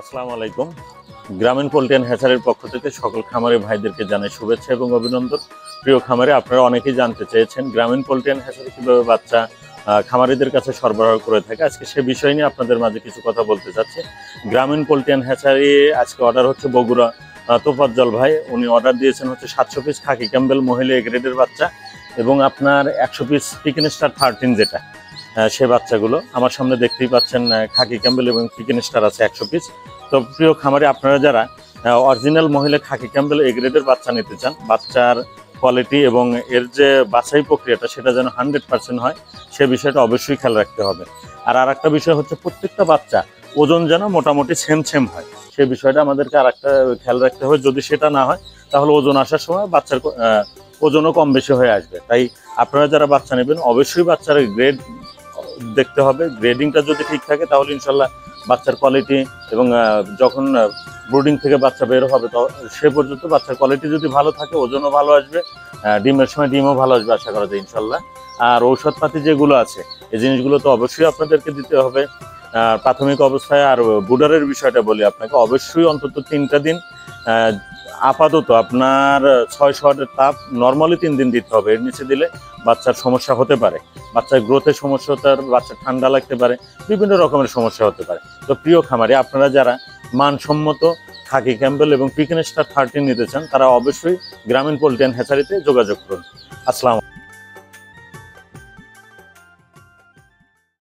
আসসালামু আলাইকুম। গ্রামীণ পোল্ট্রি অ্যান্ড হ্যাচারির পক্ষ থেকে সকল খামারি ভাইদেরকে জানাই শুভেচ্ছা এবং অভিনন্দন। প্রিয় খামারে, আপনারা অনেকেই জানতে চেয়েছেন গ্রামীণ পোল্ট্রি অ্যান্ড হ্যাচারি কীভাবে বাচ্চা খামারিদের কাছে সরবরাহ করে থাকে। আজকে সে বিষয় নিয়ে আপনাদের মাঝে কিছু কথা বলতে চাচ্ছি। গ্রামীণ পোল্ট্রি অ্যান্ড হ্যাচারি আজকে অর্ডার হচ্ছে বগুড়া তোফাজ্জল ভাই, উনি অর্ডার দিয়েছেন হচ্ছে 700 পিস খাকি ক্যাম্বেল মহিলা এ গ্রেডের বাচ্চা এবং আপনার 100 পিস পিকিন স্টার 13 যেটা সে বাচ্চাগুলো আমার সামনে দেখতেই পাচ্ছেন। খাকি ক্যাম্বেল এবং পিকিন স্টার আছে 100 পিস। তো প্রিয় খামারে, আপনারা যারা অরিজিনাল মহিলা খাকি ক্যাম্বেল এ গ্রেডের বাচ্চা নিতে চান, বাচ্চার কোয়ালিটি এবং এর যে বাছাই প্রক্রিয়াটা সেটা যেন 100% হয়, সে বিষয়টা অবশ্যই খেয়াল রাখতে হবে। আর একটা বিষয় হচ্ছে প্রত্যেকটা বাচ্চা ওজন যেন মোটামুটি সেম হয়, সে বিষয়টা আমাদেরকে আর একটা খেয়াল রাখতে হবে। যদি সেটা না হয় তাহলে ওজন আসার সময় বাচ্চার ওজনও কম বেশি হয়ে আসবে। তাই আপনারা যারা বাচ্চা নেবেন অবশ্যই বাচ্চার গ্রেড দেখতে হবে। গ্রেডিংটা যদি ঠিক থাকে তাহলে ইনশাল্লাহ বাচ্চার কোয়ালিটি এবং যখন ব্রুডিং থেকে বাচ্চা বের হবে তো সে পর্যন্ত বাচ্চার কোয়ালিটি যদি ভালো থাকে ওজনও ভালো আসবে, ডিমের সময় ডিমও ভালো আসবে আশা করা যায় ইনশাল্লাহ। আর ঔষধপাতি যেগুলো আছে এই জিনিসগুলো তো অবশ্যই আপনাদেরকে দিতে হবে প্রাথমিক অবস্থায়। আর বুডারের বিষয়টা বলি আপনাকে, অবশ্যই অন্তত 3টা দিন আপাতত আপনার 600 ওয়াটের তাপ নর্মালি 3 দিন দিতে হবে। এর নিচে দিলে বাচ্চার সমস্যা হতে পারে, বাচ্চার গ্রোথের সমস্যা হতে পারে, বাচ্চার ঠান্ডা লাগতে পারে, বিভিন্ন রকমের সমস্যা হতে পারে। তো প্রিয় খামারি, আপনারা যারা মানসম্মত খাকি ক্যাম্বেল এবং পিকিন স্টার 13 নিতে চান তারা অবশ্যই গ্রামীণ পোল্ট্রি অ্যান্ড হ্যাচারিতে যোগাযোগ করুন। আসসালাম।